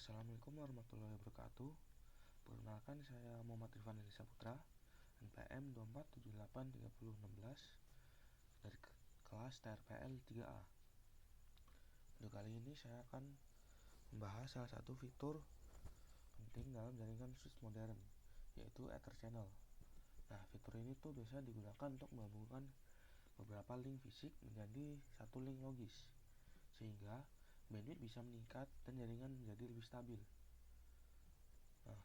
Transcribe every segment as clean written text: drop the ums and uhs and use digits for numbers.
Assalamualaikum warahmatullahi wabarakatuh. Perkenalkan, saya Muhammad Irfan Elisa Putra, NPM 24783016 dari kelas TRPL 3A. Untuk kali ini saya akan membahas salah satu fitur penting dalam jaringan switch modern, yaitu Ether Channel. Nah, fitur ini tuh biasa digunakan untuk menggabungkan beberapa link fisik menjadi satu link logis, sehingga bandwidth bisa meningkat dan jaringan menjadi lebih stabil. Nah,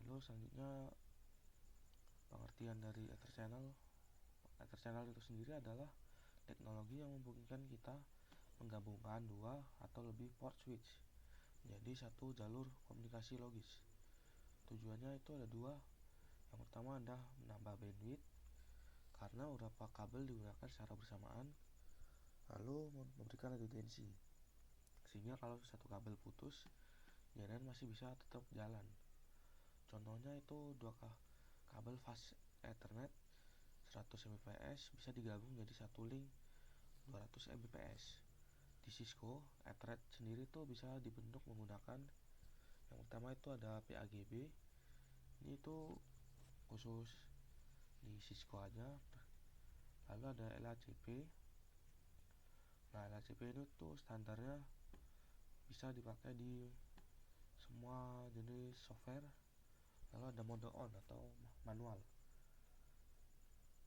lalu selanjutnya pengertian dari Ether Channel. Ether Channel itu sendiri adalah teknologi yang memungkinkan kita menggabungkan dua atau lebih port switch menjadi satu jalur komunikasi logis. Tujuannya itu ada dua. Yang pertama adalah menambah bandwidth karena beberapa kabel digunakan secara bersamaan, lalu memberikan redundancy sehingga kalau satu kabel putus, jaringan masih bisa tetap jalan. Contohnya itu dua kabel fast Ethernet 100 Mbps bisa digabung jadi satu link 200 Mbps. Di Cisco, Ethernet sendiri tuh bisa dibentuk menggunakan yang pertama itu ada PAGB. Ini tuh khusus di Cisco aja. Lalu ada LHCP. Nah, LHCP itu tuh standarnya bisa dipakai di semua jenis software. Lalu ada mode on atau manual.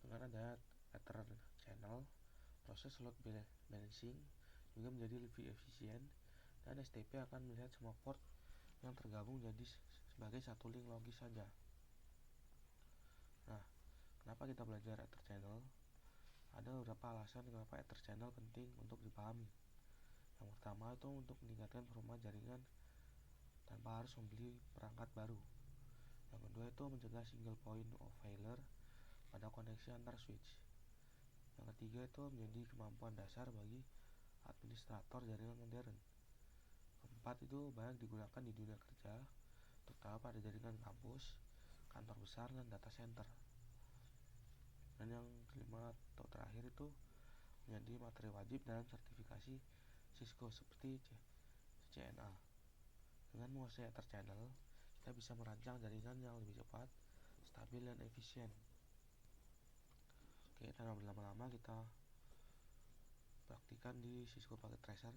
Dengan ada Ether Channel, proses load balancing juga menjadi lebih efisien, dan STP akan melihat semua port yang tergabung jadi sebagai satu link logis saja. Nah, kenapa kita belajar Ether Channel? Ada beberapa alasan kenapa Ether Channel penting untuk dipahami. Yang pertama itu untuk meningkatkan performa jaringan tanpa harus membeli perangkat baru. Yang kedua itu mencegah single point of failure pada koneksi antar switch. Yang ketiga itu menjadi kemampuan dasar bagi administrator jaringan modern. Keempat itu banyak digunakan di dunia kerja, terutama pada jaringan kampus, kantor besar, dan data center. Dan yang kelima atau terakhir itu menjadi materi wajib dalam sertifikasi Cisco seperti CCNA. Dengan menguasai Ether Channel, kita bisa merancang jaringan yang lebih cepat, stabil, dan efisien. Oke, tanpa berlama-lama kita praktikan di Cisco Packet Tracer.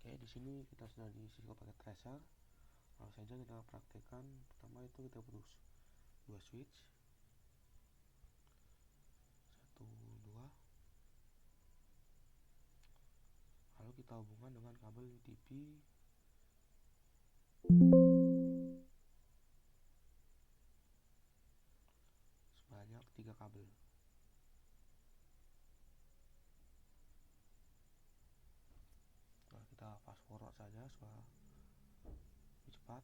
Oke, di sini kita sudah di Cisco Packet Tracer. Langsung saja kita praktekkan. Pertama itu kita butuh dua switch, 1, 2. Lalu kita hubungkan dengan kabel UTP sebanyak 3 kabel. Nah, kita fast forward saja supaya lebih cepat.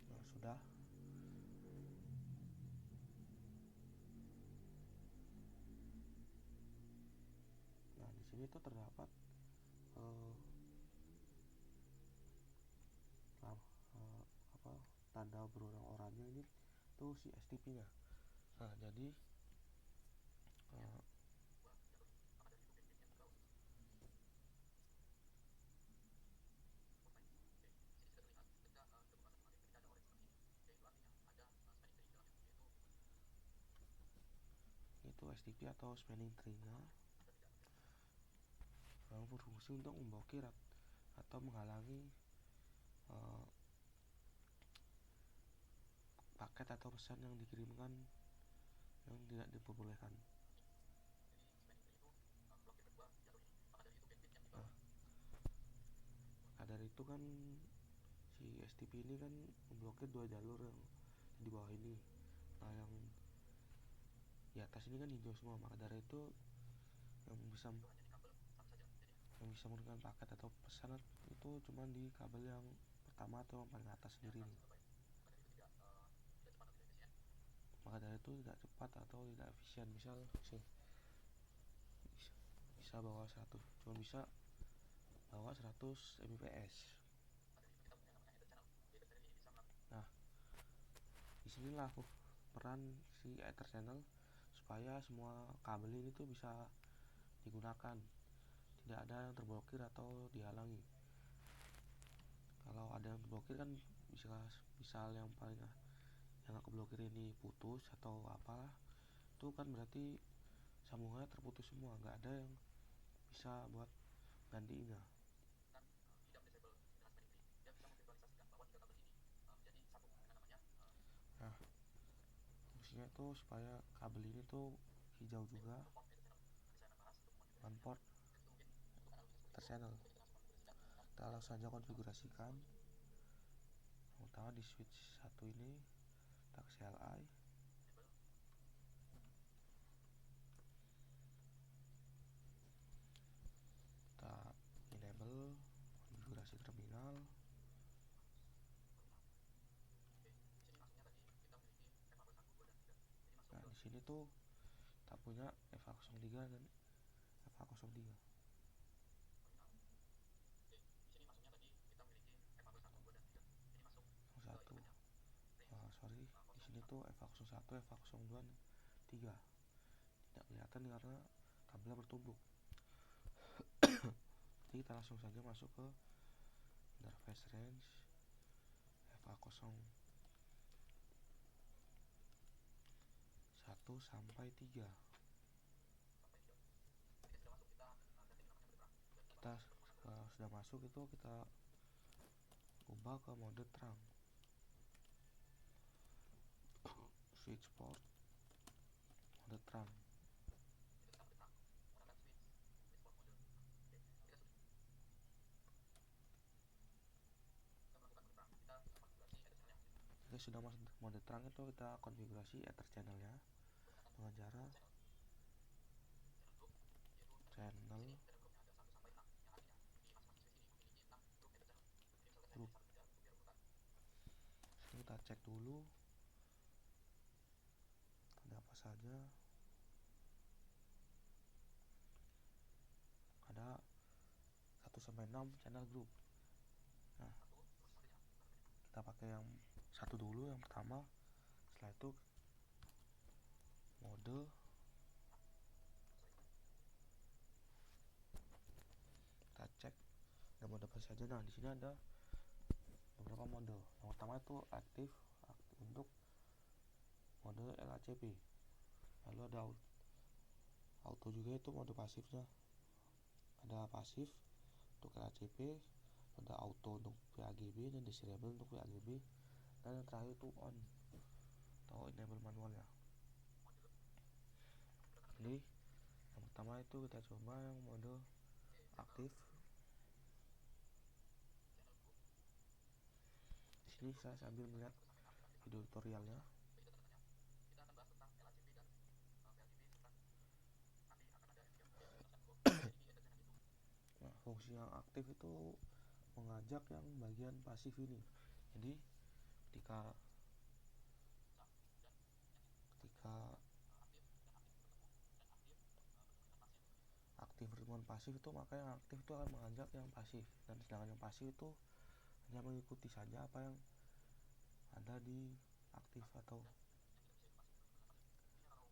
Nah, sudah. Nah, di sini tuh terdapat tanda berulang oranye ini tuh si STP-nya. Nah, jadi itu STP atau spanning tree-nya yang berfungsi untuk memblokir atau menghalangi paket atau pesan yang dikirimkan yang tidak diperbolehkan. Nah, dari itu kan si STP ini kan memblokir dua jalur yang di bawah ini. Nah, yang di atas ini kan hijau semua, maka dari itu yang bisa memberikan paket atau pesan itu cuma di kabel yang pertama atau yang paling atas sendiri nih. Maka dari itu tidak cepat atau tidak efisien. Misal bisa bawa 100, cuma bisa bawa 100 Mbps. Disinilah peran si Ether channel supaya semua kabel ini tuh bisa digunakan, tidak ada yang terblokir atau dihalangi. Kalau ada yang terblokir kan bisa yang paling yang keblokir ini putus atau apalah, itu kan berarti sambungannya terputus semua, nggak ada yang bisa buat gantiinnya. Nah, fungsinya tuh supaya kabel ini tuh hijau juga on port Ether channel. Kita langsung saja konfigurasikan. Pertama di switch 1 ini kita ke CLI, kita enable konfigurasi terminal. Nah, di sini tuh kita punya FA03 dan FA03. Di sini tuh FA01, FA02, 3. Tidak kelihatan karena kabelnya bertumpuk. Jadi kita langsung saja masuk ke interface range FA01 sampai 3. Kita sudah masuk, itu kita ubah ke mode terang, switch port mode terang. Jika sudah masuk mode terang, itu kita konfigurasi Ether channelnya dengan cara channel group. Ini kita cek dulu ada apa saja. Ada 1 sampai 6 channel group. Nah, kita pakai yang satu dulu, yang pertama. Setelah itu mode, kita cek ada mode apa saja. Nah, di sini ada beberapa mode. Yang pertama itu aktif untuk mode LACP. Lalu ada auto juga, itu mode pasifnya. Ada pasif untuk LACP, ada auto untuk VAGB, dan disable untuk VAGB, dan yang terakhir itu on atau enable manual ya. Jadi yang pertama itu kita coba yang mode aktif. Di sini saya sambil melihat video tutorialnya. Nah, fungsi yang aktif itu mengajak yang bagian pasif ini. Jadi ketika aktif bertemu pasif itu, maka yang aktif itu akan mengajak yang pasif, dan sedangkan yang pasif itu hanya mengikuti saja apa yang ada di aktif atau.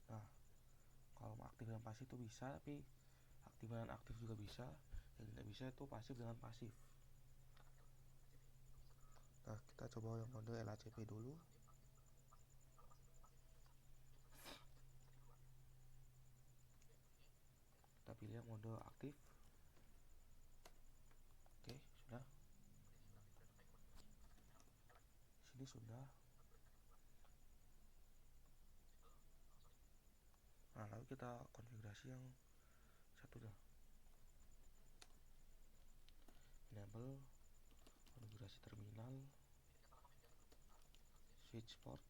Nah, kalau aktif dan pasif itu bisa, tapi aktif dengan aktif juga bisa. Yang tidak bisa itu pasif dengan pasif. Nah, kita coba yang mode LACP dulu. Kita pilih yang mode aktif. Oke, sudah. Sini sudah. Nah, lalu kita konfigurasi yang satu dah. Enable konfigurasi terminal, switch port.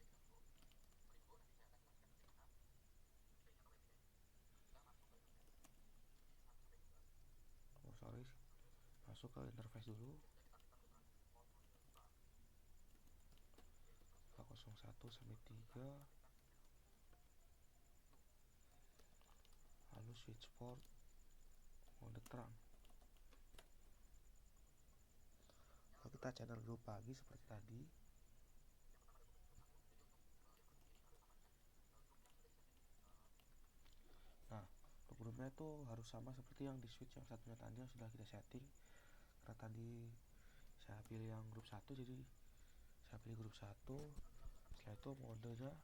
Masuk ke interface dulu. FA01 sampai 3. Lalu switch port mode terang. Lalu kita channel group lagi seperti tadi. volumenya itu harus sama seperti yang di switch yang satunya tadi yang sudah kita setting. Karena tadi saya pilih yang grup 1, jadi saya pilih grup 1. Setelah itu modenya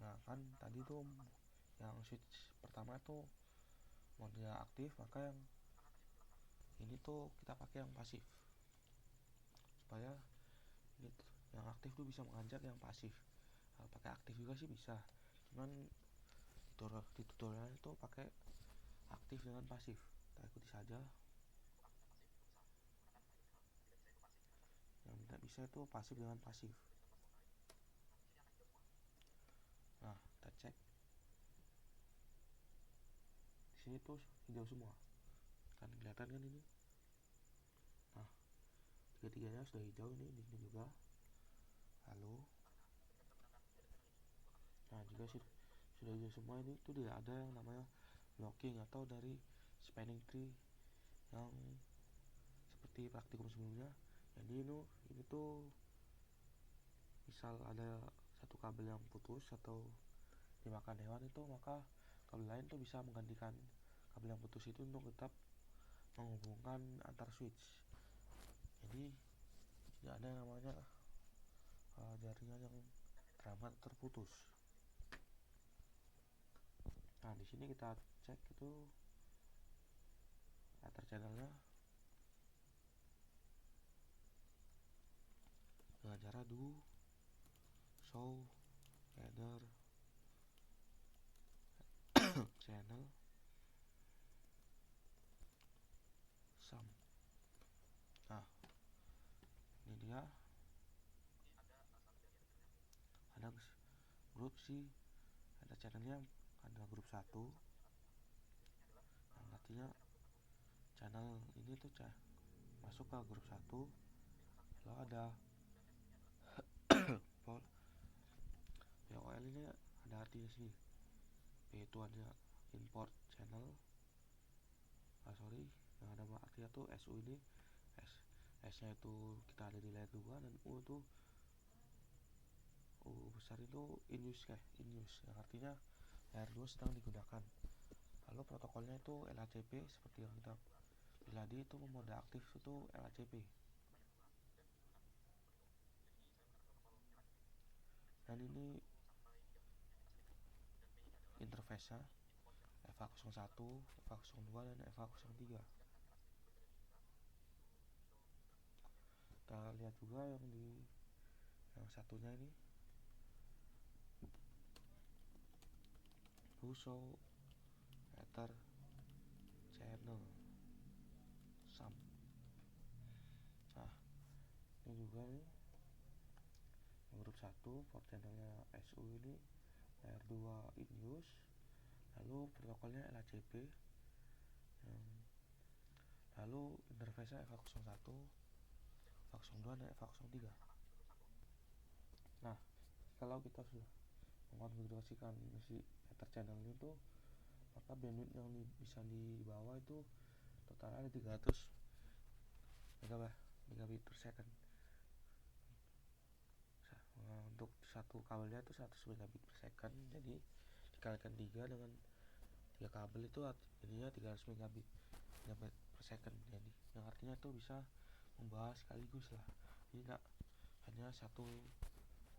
nah kan tadi tuh yang switch pertama itu modenya aktif, maka yang ini tuh kita pakai yang pasif supaya ini tuh, yang aktif tuh bisa mengajak yang pasif. Kalau pakai aktif juga sih bisa, cuman di tutorial itu pakai aktif dengan pasif. Kita ikuti saja. Yang tidak bisa itu pasif dengan pasif. Nah, kita cek di sini tuh hijau semua, kan kelihatan kan ini. Nah, tiga-tiganya sudah hijau, ini di sini juga. Lalu nah juga sudah hijau semua, ini tuh tidak ada yang namanya blocking atau dari spanning tree yang seperti praktikum sebelumnya. Jadi ini tuh misal ada satu kabel yang putus atau dimakan hewan itu, maka kabel lain tuh bisa menggantikan kabel yang putus itu untuk tetap menghubungkan antar switch. Jadi tidak ada yang namanya jaringan yang teramat terputus. Nah, di sini kita cek itu Ether channelnya dengan cara do show Ether channel sum. Nah, ini dia ada grup sih, ada channelnya ada grup 1, yang artinya channel ini tuh masuk ke grup 1. Lalu ada POL, ini ada artinya sih. P itu ada import channel, yang ada artinya tuh SU ini, S nya itu kita ada di layer 2, dan U itu U besar itu in use, yang artinya layer 2 sedang digunakan. Lalu protokolnya itu LHCP seperti yang kita pilih tadi, itu mode aktif itu LHCP. Dan ini interface-nya FH01, FH02, dan FH03. Kita lihat juga yang di yang satunya ini, show Ether channel sum. Nah, ini juga nih grup 1 port channelnya SU ini layer 2 in use. Lalu protokolnya LHCP, lalu interface-nya FH01, FH02, dan FH03. Nah, kalau kita sudah mengkonfigurasikan si Ether channel itu, maka bandwidth yang bisa dibawa itu total ada 300 megabit per second. Untuk satu kabelnya itu 100 megabit per second, jadi dikalikan 3 dengan 3 kabel itu jadinya 300 megabit per second. Jadi yang artinya itu bisa membahas sekaligus lah, jadi tidak hanya satu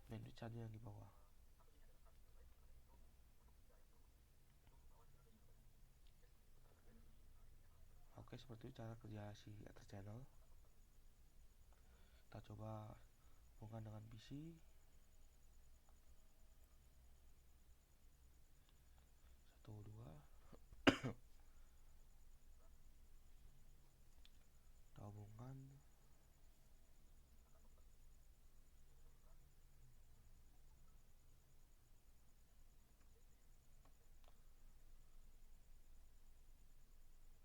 bandwidth saja yang dibawa. Oke, seperti itu cara kerja si Ether channel. Kita coba hubungkan dengan PC. Satu, dua. Kita hubungkan.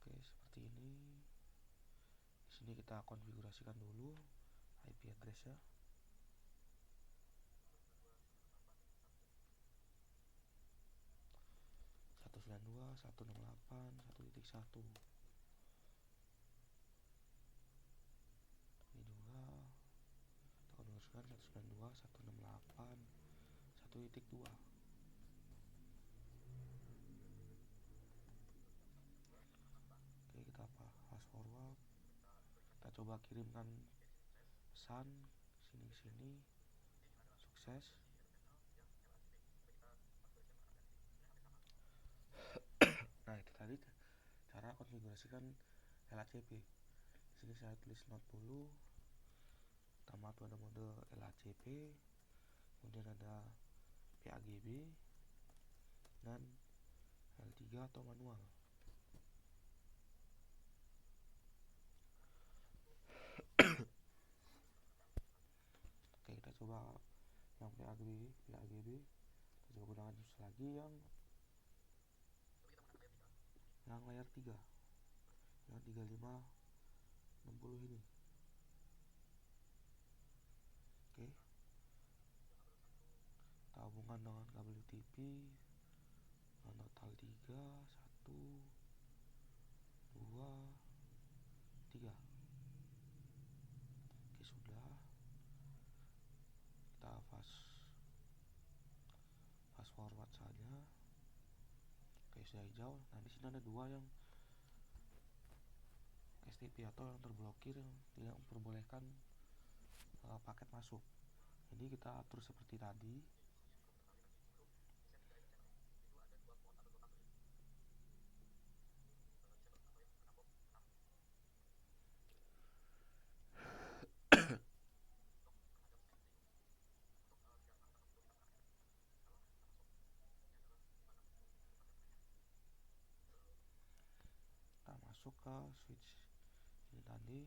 Oke, seperti ini. Di sini kita konfigurasikan dulu IP address-nya. 192.168.1.1. 1.2. Oke, kita fast forward, kita coba kirimkan pesan sini sukses. Nah, itu tadi cara konfigurasikan LACP. Di sini saya tulis not dulu. Pertama itu ada mode LACP, kemudian ada PAGB dan L3 atau manual. Oke, kita coba yang PAGB. Kita coba gunakan lagi yang layar 3, yang 3560 ini. Oke, kita hubungkan dengan kabel UTP dengan total 3, 1, 2, 3. Oke, sudah. Kita fast forward saja. Oke, sudah hijau. Nah, di sini ada 2 yang STP atau yang terblokir, yang tidak memperbolehkan paket masuk. Jadi kita atur seperti tadi. Kita masuk ke switch ini tadi.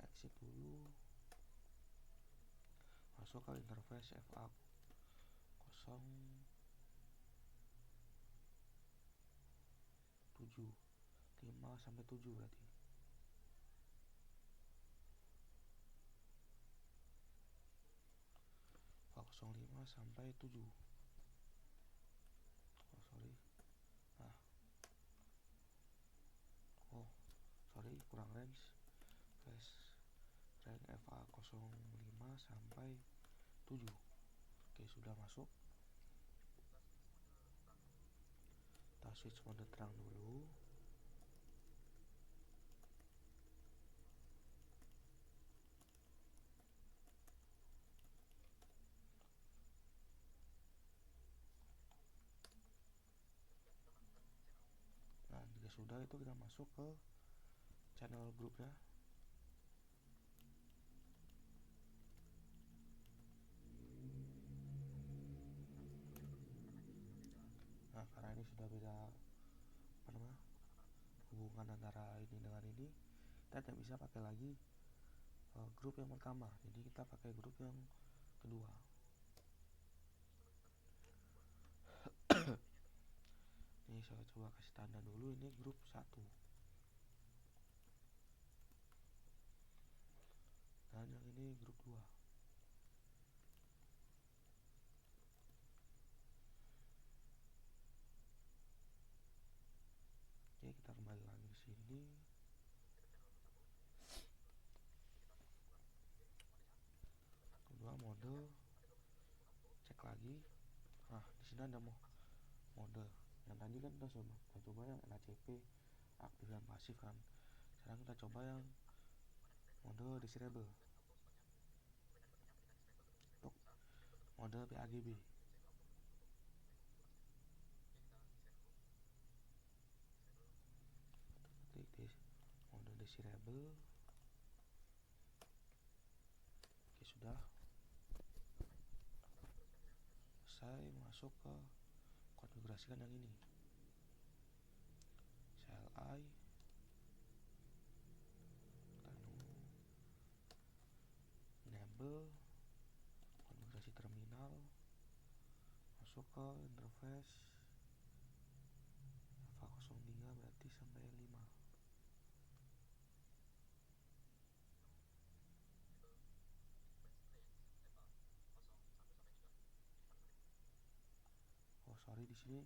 Exit dulu. Masuk ke interface FA 07 5 sampai 7 berarti. FA 05 sampai 7. Oh, sorry. Nah. Oh, sorry, kurang range. Flash range FA 05 sampai 7. Oke, sudah masuk. Kita switch mode terang dulu. Nah, jika sudah, itu kita masuk ke channel grupnya. Nah, karena ini sudah beda hubungan antara ini dengan ini, kita tidak bisa pakai lagi grup yang pertama. Jadi kita pakai grup yang kedua. Ini saya coba kasih tanda dulu, ini grup 1. Dan yang ini grup 2. Oke, kita kembali lagi di sini. Kedua mode, cek lagi. Nah, di sini ada mode. Yang tadi kan kita coba yang LACP aktif dan pasif kan. Sekarang kita coba yang mode disable. Untuk mode PAGB. Klik mode disable. Oke, sudah selesai. Masuk ke konfigurasikan yang ini, CLI, enable, konfigurasi terminal, masuk ke interface FA 03 berarti sampai 5. Oh, sorry, di sini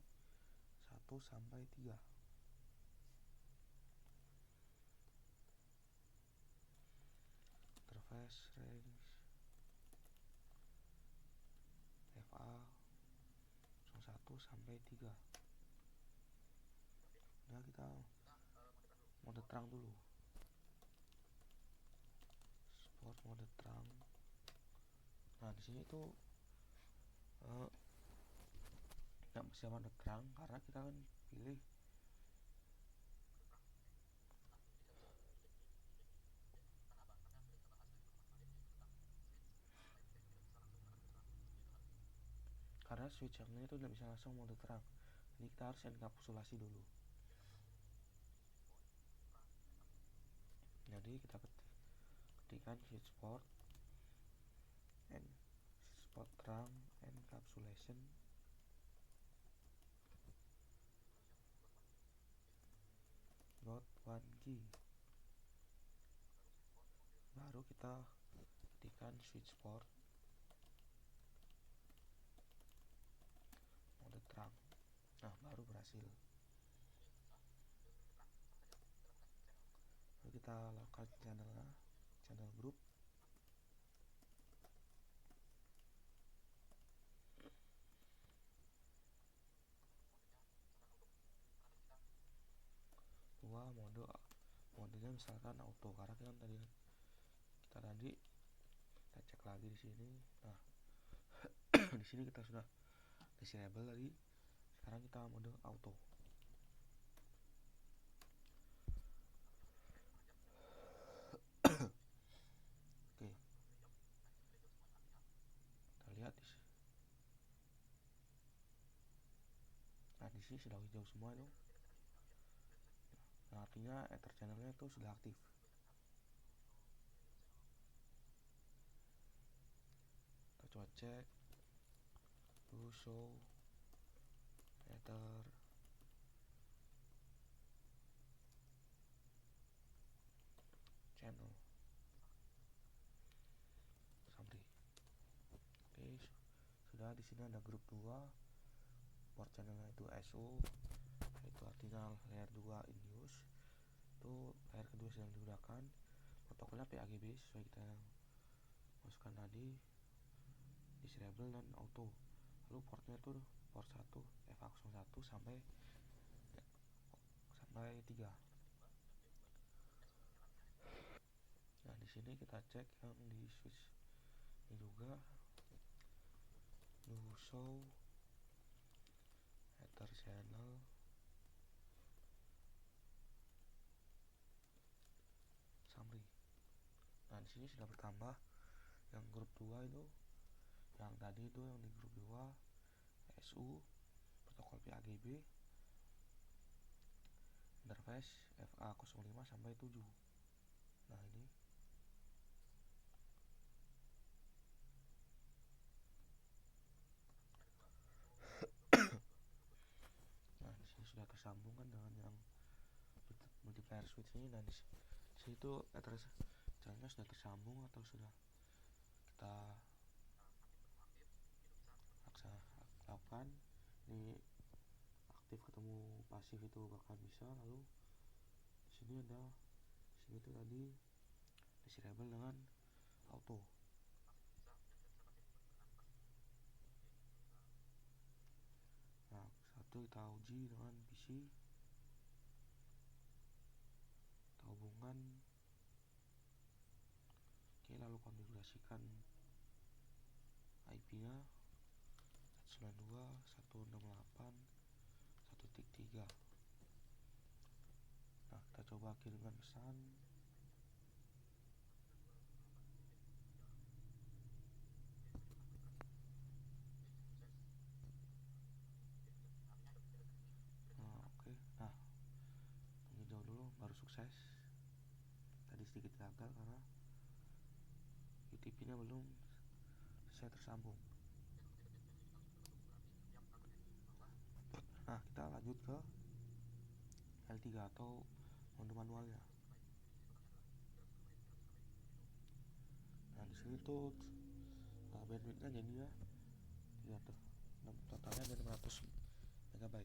1 sampai 3. flash range FA 01 sampai 3. Nah, kita mode terang dulu. Sport mode terang. Nah, di sini tuh nggak bisa mode terang karena kita kan pilih karena switch yang ini tuh tidak bisa langsung mode terang. Jadi kita harus enkapsulasi dulu. Jadi kita ketikkan switch port terang encapsulation not 1 key. Baru kita ketikkan switch port mode terang. Nah, baru berhasil. Lalu kita lakukan channel group. Dua modenya misalkan auto karena kita tadi kita cek lagi di sini. Nah, di sini kita sudah disable tadi. Sekarang kita mode auto. Oke. Kita lihat di sini. Nah, di sini sudah hijau semua itu. Nah, artinya ether channelnya itu sudah aktif. Kita coba cek. Show ether channel summary. Oke, sudah di sini ada grup 2. Port channelnya itu SO, itu artinya layer 2 in use. Itu layer kedua sedang digunakan. Protokolnya PAGB sesuai kita yang masukkan tadi, disable dan auto. Lalu portnya itu port 1 FA01 sampai 3. Nah, di sini kita cek yang di switch ini juga show ether channel summary. Nah, di sini sudah bertambah yang grup 2 itu, yang tadi itu yang di grup 2 SU protokol PAGB interface FA05 sampai 7. Nah, ini nah, di sini sudah tersambung kan dengan yang multiplayer switch ini. Dan di sini tuh channelnya sudah tersambung atau sudah kita lakukan. Ini aktif ketemu pasif itu bahkan bisa. Lalu di sini tuh tadi disable dengan auto. Nah, satu kita uji dengan PC, kita hubungkan. Oke, lalu konfigurasikan IP nya 192.168.1.3. Nah, kita coba kirimkan pesan. Nah, oke. Nah, tunggu jauh dulu, baru sukses. Tadi sedikit gagal karena UTP nya belum selesai tersambung. Nah, kita lanjut ke L3 atau mode manualnya. Nah, di sini tuh bandwidthnya jadinya totalnya ada 600 MB.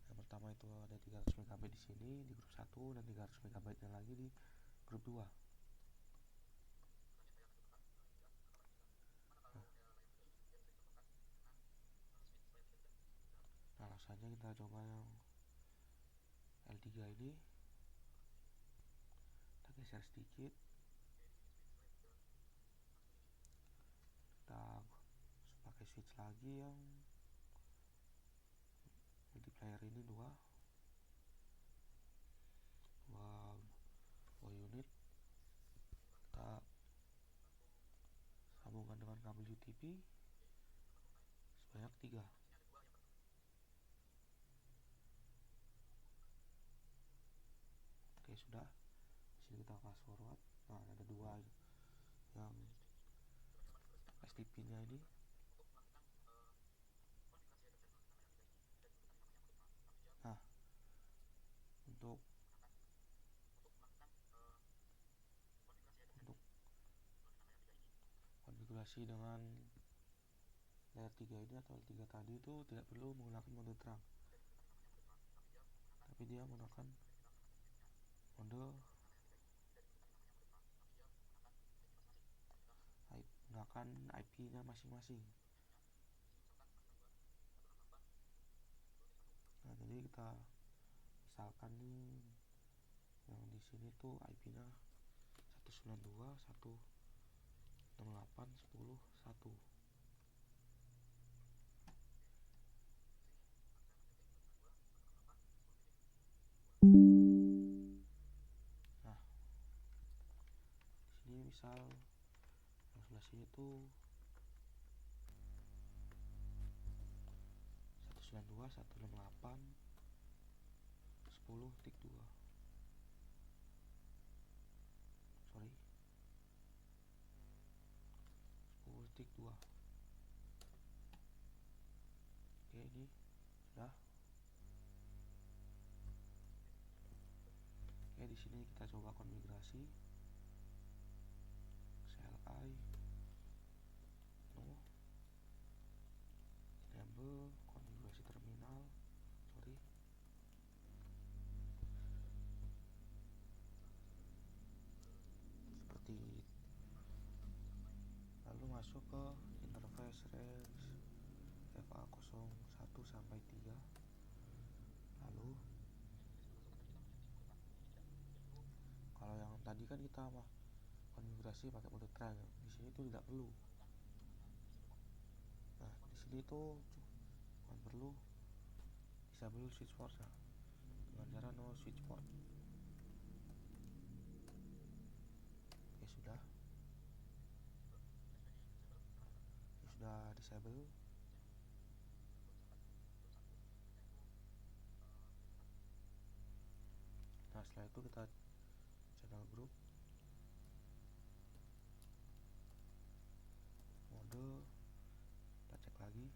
Yang pertama itu ada 300 MB di sini di grup 1 dan 300 MB yang lagi di grup 2. Selanjutnya kita coba yang L3 ini. Kita geser sedikit, kita pakai switch lagi yang multiplier ini dua unit. Kita sambungkan dengan kabel UTP sebanyak 3. Oke, sudah. Di sini kita fast forward. Nah, ada 2 yang STP nya ini. Nah, untuk konfigurasi dengan layer 3 ini atau L3 tadi itu tidak perlu menggunakan mode terang, tapi dia menggunakan IP-nya masing-masing. Nah, jadi kita misalkan nih yang di sini tuh IP-nya 192.168.10.1. Nah, di sini misal yang sebelah sini tuh 192.168.10.2. Sorry, 10.2. Oke, ini sudah. Oke, di sini kita coba konfigurasi CLI no enable konfigurasi terminal. Sorry, seperti lalu masuk ke interface range FA01 sampai 3. Lalu kalau yang tadi kan kita konfigurasi pakai mode terang, di sini tuh tidak perlu. Nah, di sini tuh cuma perlu disable switch port dengan cara no switch port. Oke, sudah. Ini sudah disable. Nah, setelah itu kita channel group mode, kita cek lagi.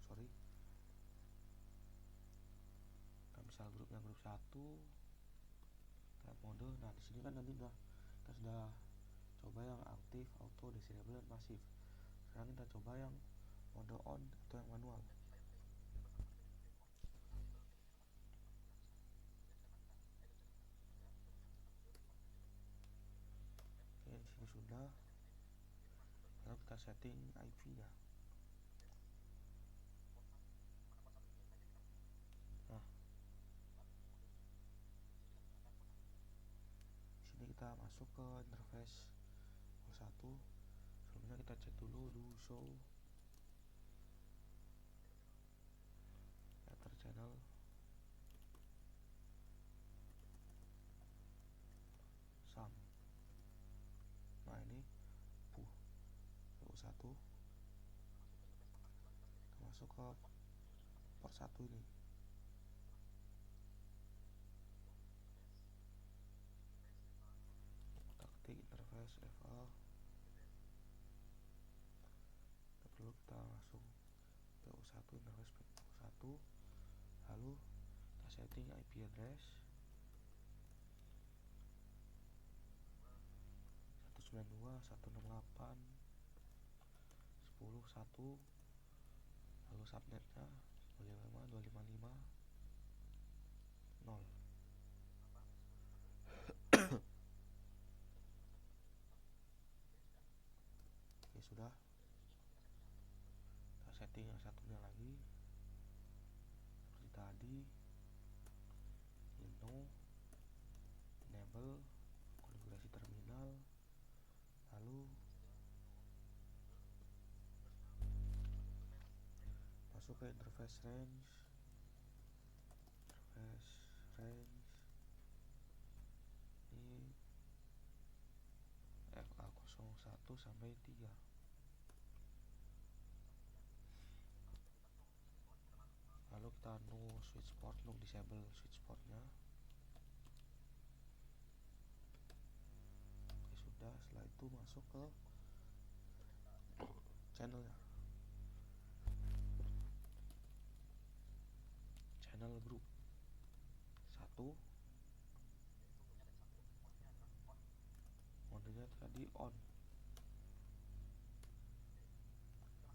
Sorry, kita misal grupnya grup 1, lihat mode. Nah, di sini kan nanti kita sudah coba yang aktif, auto, disable, dan pasif. Sekarang kita coba yang mode on atau yang manual. Oke, di sini sudah. Lalu kita setting IP-nya. Nah, di sini kita masuk ke interface 01. Sebelumnya kita cek dulu do show ether channel sum. Nah, ini PU1 kita masuk ke port 1 ini. Kita ketik interface FA. Perlu kita masuk PU1, interface PU1. Lalu kita setting IP address 192.168.10.1. Lalu subnetnya 255.255.0. Oke, sudah. setting yang satunya lagi seperti tadi. Enable konfigurasi terminal, lalu masuk ke interface range ini FA01 sampai 3. Lalu kita switch port untuk disable switch portnya. Oke, sudah. Setelah itu masuk ke channelnya, channel group 1, modenya tadi on.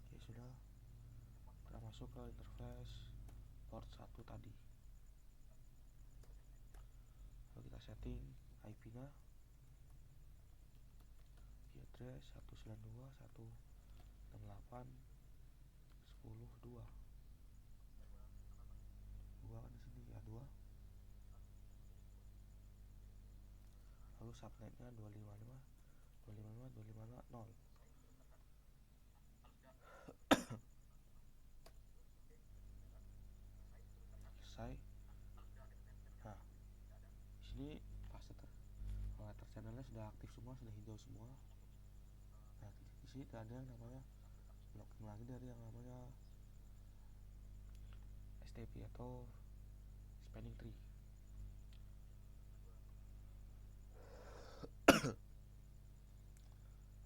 Oke, sudah. Kita masuk ke interface port 1 tadi, lalu kita setting IP nya, IP address 192.168.10.2 kan di sini ya, 2. Lalu subnetnya 255.255.255.0. Selesai. Nah, di sini pas parameter channelnya sudah aktif semua, sudah hijau semua. Nah, di sini ada yang namanya blocking lagi dari yang namanya STP atau spanning tree.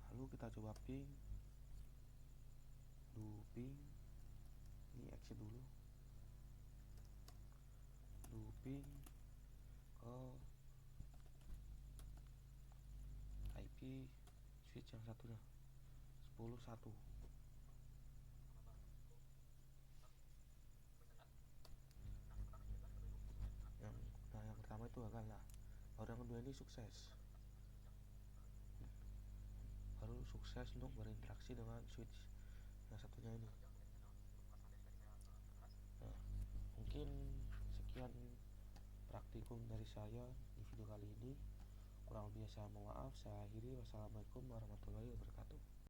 Lalu kita coba ping, ping, ini exit dulu, ping ke IP switch yang satunya 10.1. Yang pertama itu gagal lah, baru yang kedua ini sukses, baru sukses untuk berinteraksi dengan switch yang satunya ini. Nah, mungkin sekian praktikum dari saya di video kali ini. Kurang lebih saya mohon maaf. Saya akhiri. Wassalamualaikum warahmatullahi wabarakatuh.